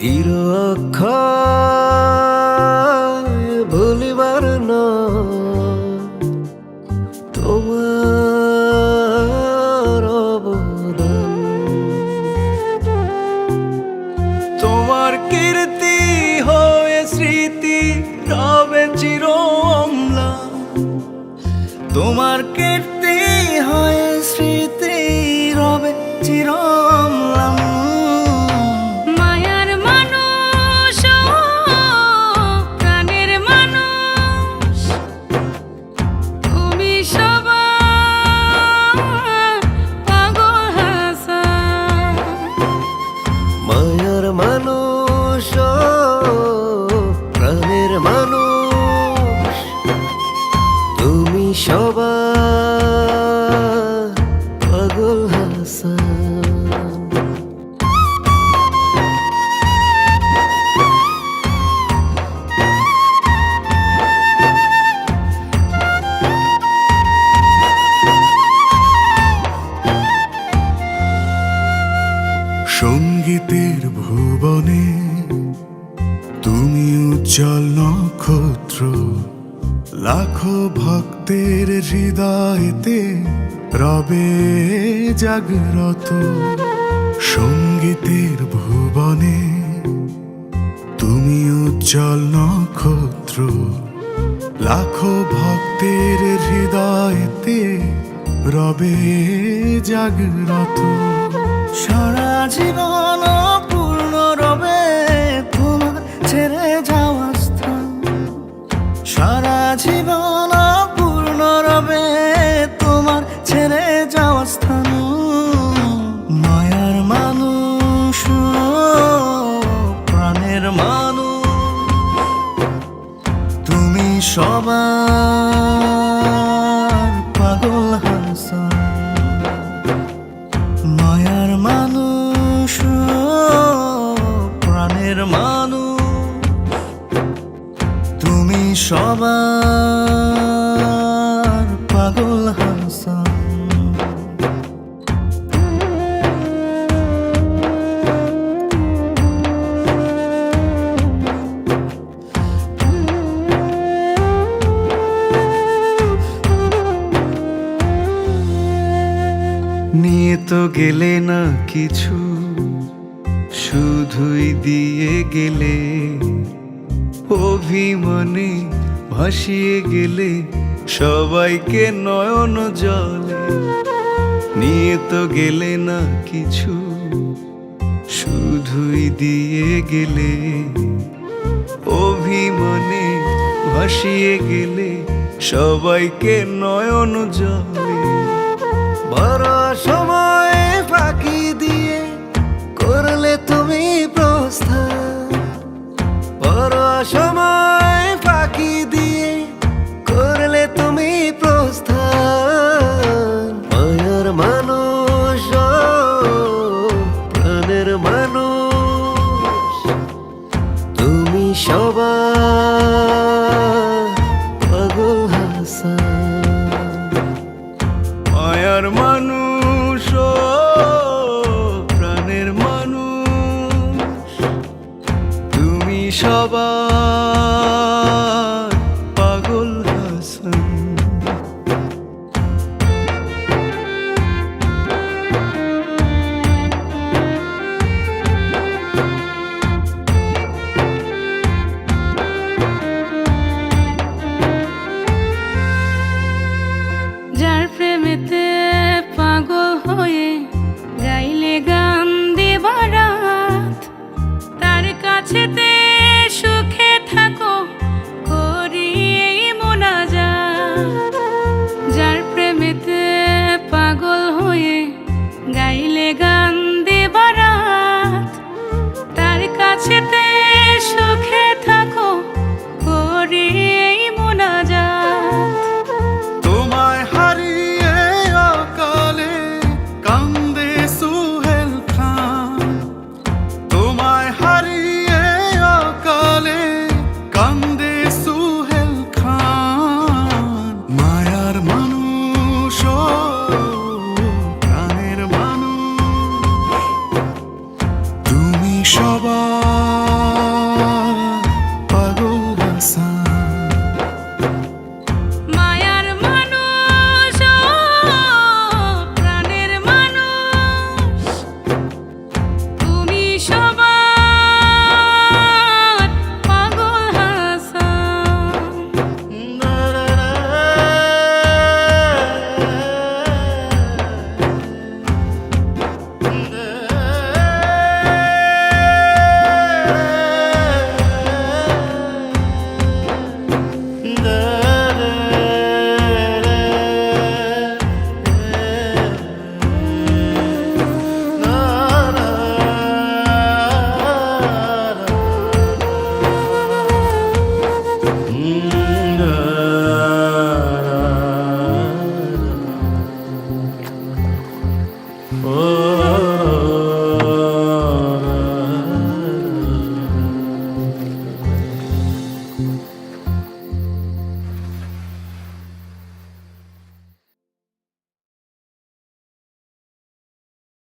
চির অক্ষয় ভুলিবার না তোমার অবদান। তোমার কীর্তি হয়ে স্মৃতি রবে চির অম্লান। তোমার কীর্তি হয়ে স্মৃতি রবে চির অম্লান। মায়ার মানুষ প্রাণের মানুষ তুমি সবার পাগল হাসান। সঙ্গীতের ভুবনে তুমি উজ্জ্বল নক্ষত্র, লাখো ভক্তের হৃদয়েতে রবে জাগ্রত। সঙ্গীতের ভুবনে তুমি উজ্জ্বল নক্ষত্র, লাখো ভক্তের হৃদয়েতে রবে জাগ্রত। সারা জীবন পূর্ণ রবে তোমার ছেড়ে যাওয়া স্থান। সারা জীবন পূর্ণ রবে তোমার ছেড়ে যাওয়া স্থান। মায়ার মানুষ প্রাণের মানুষ তুমি সবার পাগল হাসান। মায়ার মানুষ প্রাণের মানুষ তুমি সবার পাগল হাসান। নিয়ে তো গেলে না কিছু, শুধুই দিয়ে গেলে অভিমানে ভাসিয়ে গেলে সবাইকে নয়ন জলে। নিয়ে তো গেলে না কিছু, শুধুই দিয়ে গেলে অভিমানে ভাসিয়ে গেলে সবাইকে নয়ন জলে। বড় সময় ফাঁকি দিয়ে করলে তুমি প্রস্থান। বড় সময় ফাঁকি দিয়ে করলে তুমি প্রস্থান। মায়ার মানুষ প্রাণের মানুষ তুমি সবার পাগল হাসান। মায়ার মানুষ প্রাণের মানুষ তুমি সবার পাগল হাসান। যার প্রেমেতে পাগল হয়ে গাইলে গান দিবা রাত, তার কাছেতে সুখে সবাই